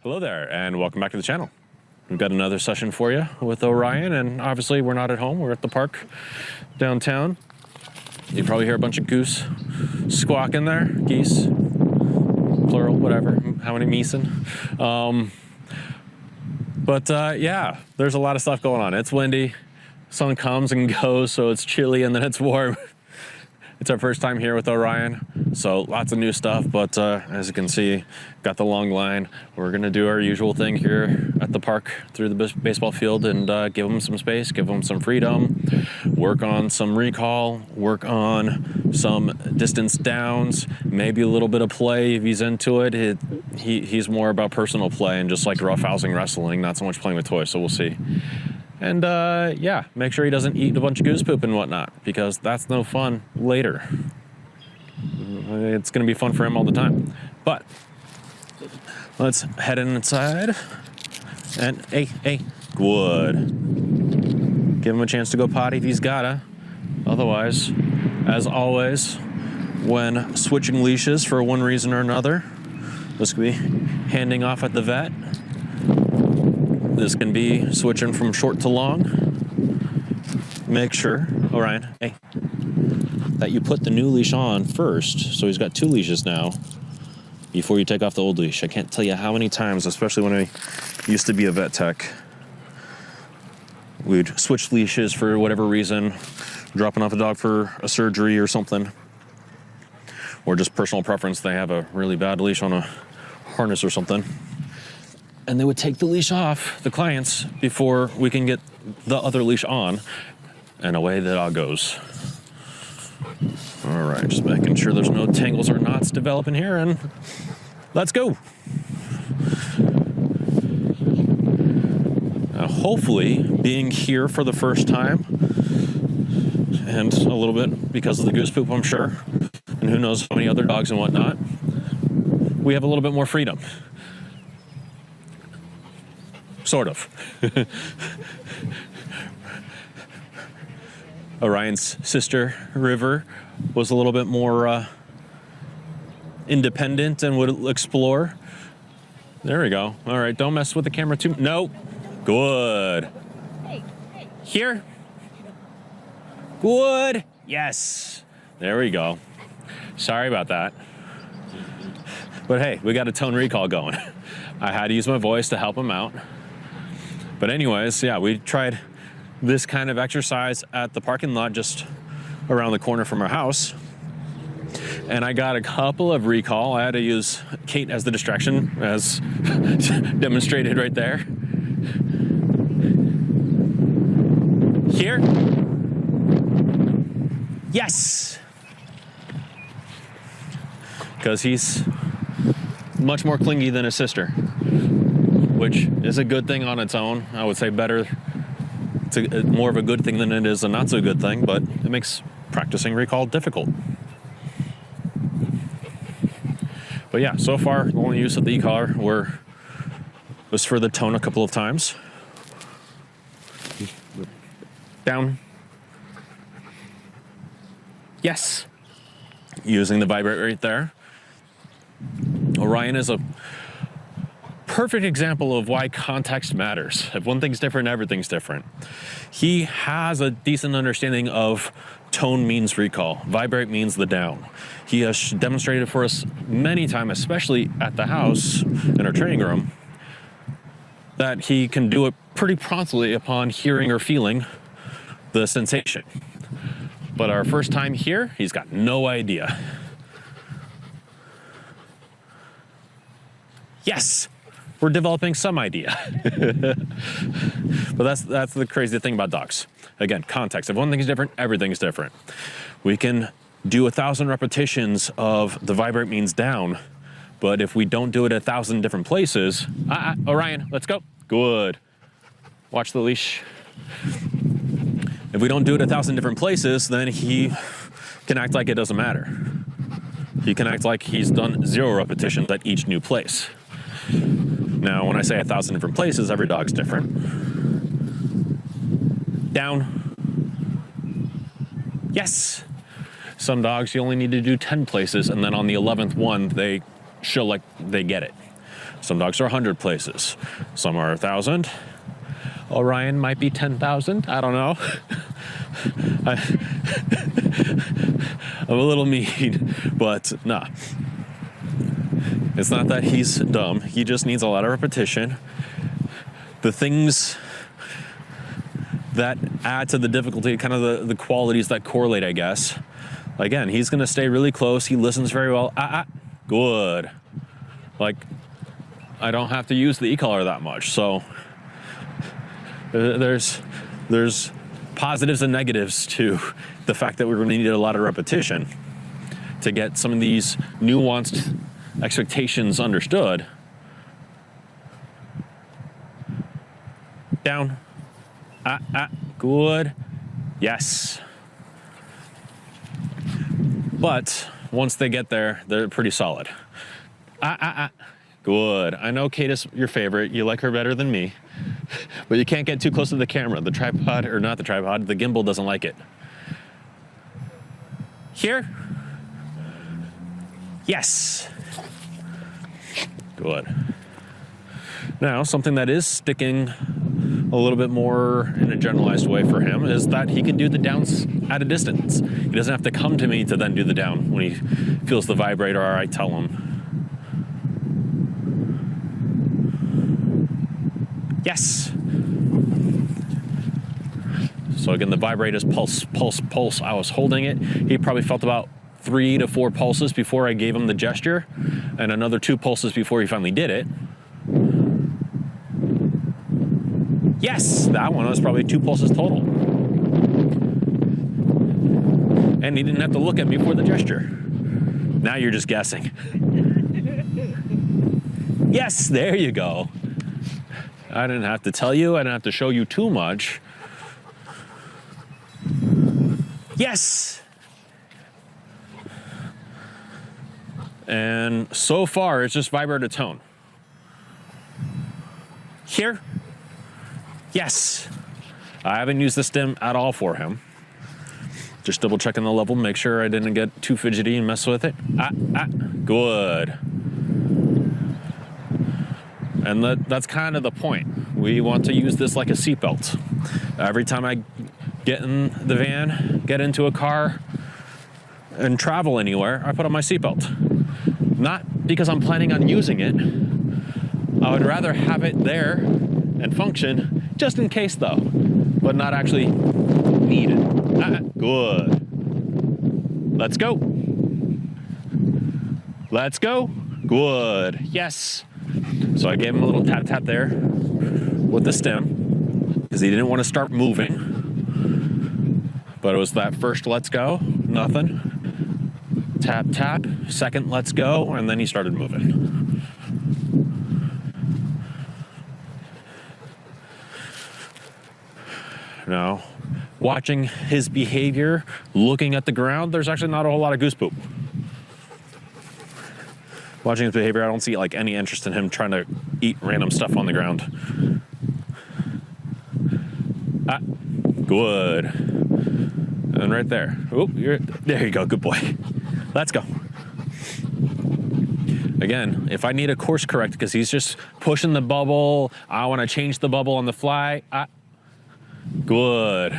Hello there, and welcome back to the channel. We've got another session for you with Orion, and obviously we're not at home, we're at the park downtown. You probably hear a bunch of goose squawking there, geese, plural, whatever, how many meeson. Yeah, there's a lot of stuff going on. It's windy, sun comes and goes, so it's chilly and then it's warm. It's our first time here with Orion, so lots of new stuff, but as you can see, got the long line. We're gonna do our usual thing here at the park through the baseball field and give them some space, give them some freedom, work on some recall, work on some distance downs, maybe a little bit of play if he's into it. He's more about personal play and just like roughhousing wrestling, not so much playing with toys, so we'll see. And yeah, make sure he doesn't eat a bunch of goose poop and whatnot, because that's no fun later. It's gonna be fun for him all the time. But let's head inside and hey, good. Give him a chance to go potty if he's gotta. Otherwise, as always, when switching leashes for one reason or another, this could be handing off at the vet. This can be switching from short to long. Make sure, Orion, hey, that you put the new leash on first. So he's got two leashes now before you take off the old leash. I can't tell you how many times, especially when I used to be a vet tech, we'd switch leashes for whatever reason, dropping off a dog for a surgery or something, or just personal preference. They have a really bad leash on a harness or something. And they would take the leash off, the clients, before we can get the other leash on, and away the dog goes. All right, just making sure there's no tangles or knots developing here, and let's go. Now, hopefully, being here for the first time, and a little bit because of the goose poop, I'm sure, and who knows how many other dogs and whatnot, we have a little bit more freedom. Sort of. Orion's sister, River, was a little bit more independent and would explore. There we go. All right, don't mess with the camera too. No. Good. Here. Good. Yes. There we go. Sorry about that. But hey, we got a tone recall going. I had to use my voice to help him out. But anyways, yeah, we tried this kind of exercise at the parking lot just around the corner from our house. And I got a couple of recall. I had to use Kate as the distraction, as demonstrated right there. Here. Yes. Because he's much more clingy than his sister, which is a good thing on its own. I would say better, it's more of a good thing than it is a not so good thing, but it makes practicing recall difficult. But yeah, so far, the only use of the e-collar was for the tone a couple of times. Down. Yes. Using the vibrate right there. Orion is a perfect example of why context matters. If one thing's different, everything's different. He has a decent understanding of tone means recall, vibrate means the down. He has demonstrated for us many times, especially at the house in our training room, that he can do it pretty promptly upon hearing or feeling the sensation. But our first time here, he's got no idea. Yes. We're developing some idea. But that's the crazy thing about dogs. Again, context. If one thing is different, everything's different. We can do 1,000 repetitions of the vibrate means down, but if we don't do it 1,000 different places, Orion, let's go. Good. Watch the leash. If we don't do it 1,000 different places, then he can act like it doesn't matter. He can act like he's done 0 repetitions at each new place. Now, when I say 1,000 different places, every dog's different. Down. Yes. Some dogs, you only need to do 10 places, and then on the 11th one, they show like they get it. Some dogs are 100 places. Some are 1,000. Orion might be 10,000. I don't know. I'm a little mean, but nah. It's not that he's dumb. He just needs a lot of repetition. The things that add to the difficulty, kind of the qualities that correlate, I guess. Again, he's going to stay really close. He listens very well. Good. Like, I don't have to use the e-collar that much. So there's positives and negatives to the fact that we're going to need a lot of repetition to get some of these nuanced expectations understood. Down. Good. Yes. But once they get there, they're pretty solid. Good. I know Kate is your favorite. You like her better than me. But you can't get too close to the camera. The tripod, or not the tripod, the gimbal doesn't like it. Here. Yes. Good. Now, something that is sticking a little bit more in a generalized way for him is that he can do the downs at a distance. He doesn't have to come to me to then do the down when he feels the vibrator or I tell him. Yes. So again, the vibrate is pulse, pulse, pulse. I was holding it. He probably felt about 3 to 4 pulses before I gave him the gesture, and another 2 pulses before he finally did it. Yes, that one was probably 2 pulses total. And he didn't have to look at me for the gesture. Now you're just guessing. Yes, there you go. I didn't have to tell you. I didn't have to show you too much. Yes. And so far, it's just vibrator tone. Here. Yes. I haven't used the stem at all for him. Just double checking the level, make sure I didn't get too fidgety and mess with it. Good. And that's kind of the point. We want to use this like a seatbelt. Every time I get in the van, get into a car, and travel anywhere, I put on my seatbelt. Not because I'm planning on using it. I would rather have it there and function just in case though, but not actually need it. Good. Let's go. Let's go. Good. Yes. So I gave him a little tap tap there with the stem because he didn't want to start moving. But it was that first let's go, nothing. Tap tap, second let's go, and then he started moving. Now, watching his behavior, looking at the ground, there's actually not a whole lot of goose poop. Watching his behavior, I don't see like any interest in him trying to eat random stuff on the ground. Good. And right there. Oh, there you go, good boy. Let's go. Again, if I need a course correct because he's just pushing the bubble, I want to change the bubble on the fly. Good.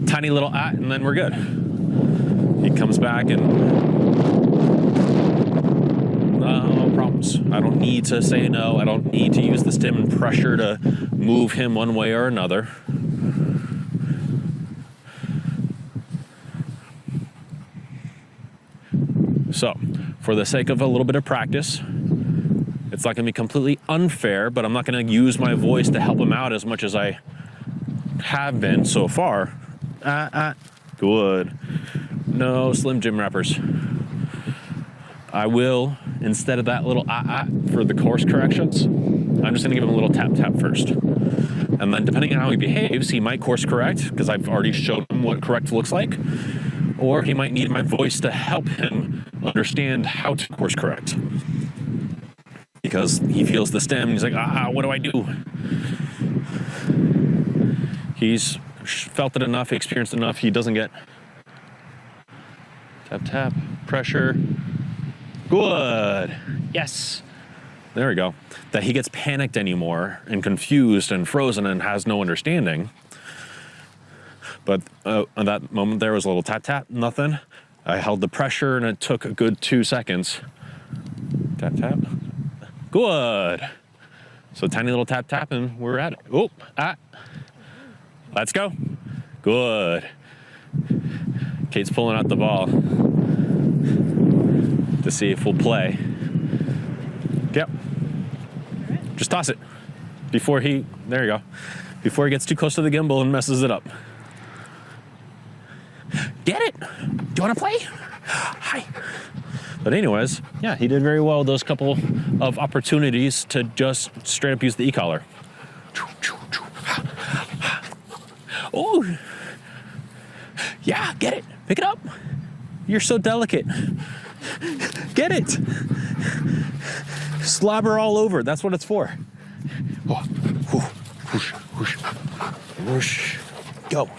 Tiny little and then we're good. He comes back and no problems. I don't need to say no. I don't need to use the stem and pressure to move him one way or another. So, for the sake of a little bit of practice, it's not going to be completely unfair, but I'm not going to use my voice to help him out as much as I have been so far. Good. No Slim Jim wrappers. I will, instead of that little for the course corrections, I'm just going to give him a little tap tap first. And then depending on how he behaves, he might course correct, because I've already showed him what correct looks like. Or he might need my voice to help him understand how to course correct. Because he feels the stem, he's like, what do I do? He's felt it enough, experienced enough, he doesn't get tap, tap, pressure. Good. Yes. there we go, that he gets panicked anymore and confused and frozen and has no understanding. But at that moment there was a little tap tap, nothing. I held the pressure and it took a good 2 seconds. Tap tap. Good. So tiny little tap tap and we're at it. Oh, let's go. Good. Kate's pulling out the ball to see if we'll play. Yep. Just toss it before he, there you go, before he gets too close to the gimbal and messes it up. Get it? Do you want to play? Hi. But anyways, yeah, he did very well with those couple of opportunities to just straight up use the e-collar. Oh, yeah, get it. Pick it up. You're so delicate. Get it. Slobber all over. That's what it's for. Oh, whoosh, whoosh, whoosh. Go.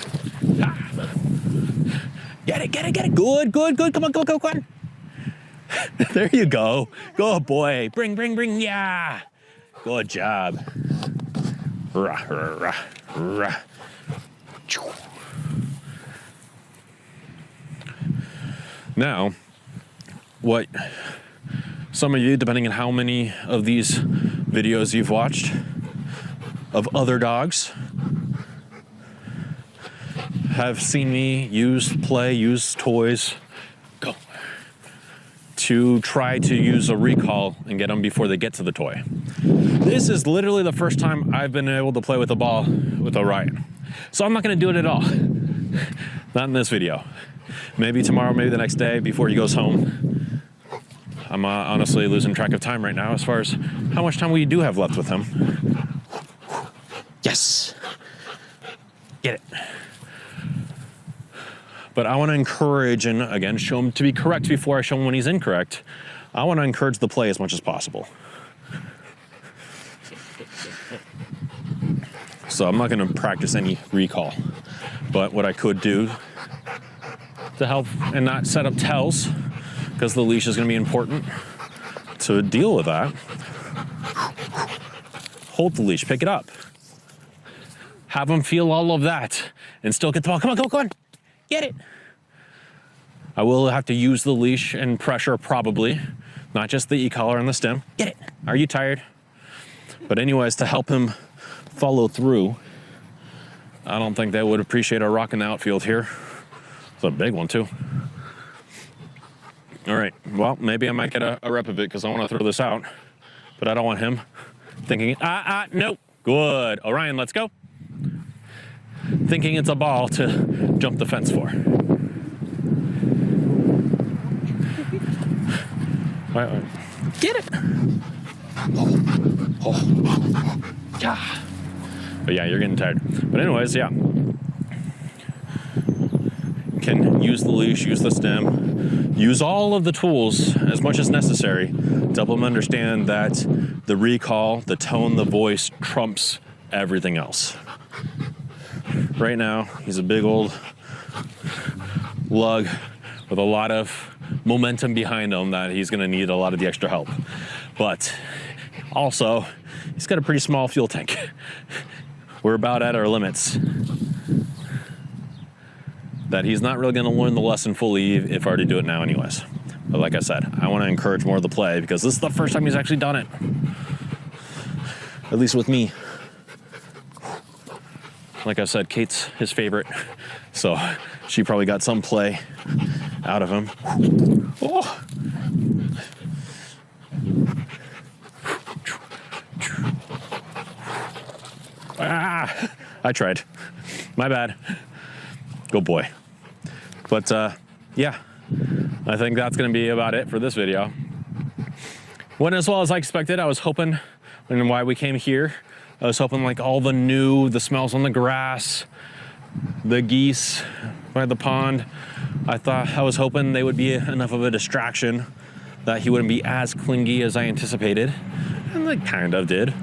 Get it, get it, get it. Good, good, good. Come on, come on, come on. There you go. Good boy. Bring, bring, bring. Yeah. Good job. Rah, rah, rah, rah. Now, what some of you, depending on how many of these videos you've watched of other dogs, have seen me use toys, go, to try to use a recall and get them before they get to the toy. This is literally the first time I've been able to play with a ball with Orion. So I'm not gonna do it at all. Not in this video. Maybe tomorrow, maybe the next day before he goes home. I'm honestly losing track of time right now as far as how much time we do have left with him. Yes. Get it. But I want to encourage and, again, show him to be correct before I show him when he's incorrect. I want to encourage the play as much as possible. So I'm not going to practice any recall. But what I could do to help and not set up tells, because the leash is going to be important to deal with that. Hold the leash, pick it up. Have him feel all of that and still get the ball. Come on, come on, come on. Get it. I will have to use the leash and pressure probably, not just the e-collar and the stem. Get it. Are you tired? But anyways, to help him follow through, I don't think they would appreciate our rock in the outfield here. It's a big one too. All right, well, maybe I might get a rep of it because I want to throw this out, but I don't want him thinking, nope. Good. Orion, let's go. Thinking it's a ball to jump the fence for. All right. Get it. Yeah. But yeah, you're getting tired. But anyways, yeah. Can use the leash, use the stem, use all of the tools as much as necessary to help him understand that the recall, the tone, the voice trumps everything else. Right now, he's a big old lug with a lot of momentum behind him that he's going to need a lot of the extra help. But also, he's got a pretty small fuel tank. We're about at our limits. That he's not really going to learn the lesson fully if I already do it now anyways. But like I said, I want to encourage more of the play because this is the first time he's actually done it. At least with me. Like I said, Kate's his favorite, so she probably got some play out of him. Oh. I tried. My bad. Good boy. But yeah, I think that's going to be about it for this video. Went as well as I expected. I was hoping, and why we came here, I was hoping like all the smells on the grass, the geese by the pond, I was hoping they would be enough of a distraction that he wouldn't be as clingy as I anticipated. And they kind of did.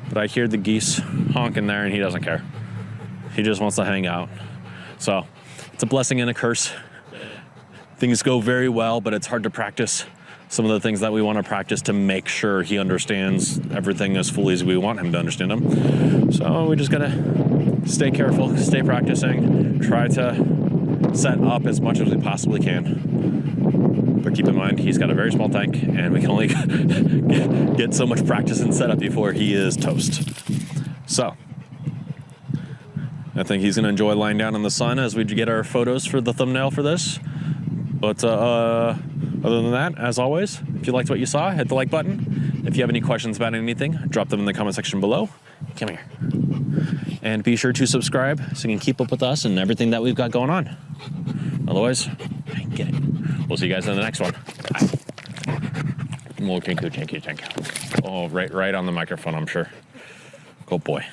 But I hear the geese honking there and he doesn't care. He just wants to hang out. So it's a blessing and a curse. Things go very well, but it's hard to practice. some of the things that we want to practice to make sure he understands everything as fully as we want him to understand them. So we just got to stay careful, stay practicing, try to set up as much as we possibly can. But keep in mind, he's got a very small tank, and we can only get so much practice and setup before he is toast. So I think he's going to enjoy lying down in the sun as we get our photos for the thumbnail for this. But other than that, as always, if you liked what you saw, hit the like button. If you have any questions about anything, drop them in the comment section below. Come here. And be sure to subscribe so you can keep up with us and everything that we've got going on. Otherwise, get it. We'll see you guys in the next one. Bye. Oh, thank you. Oh, right on the microphone, I'm sure. Good boy.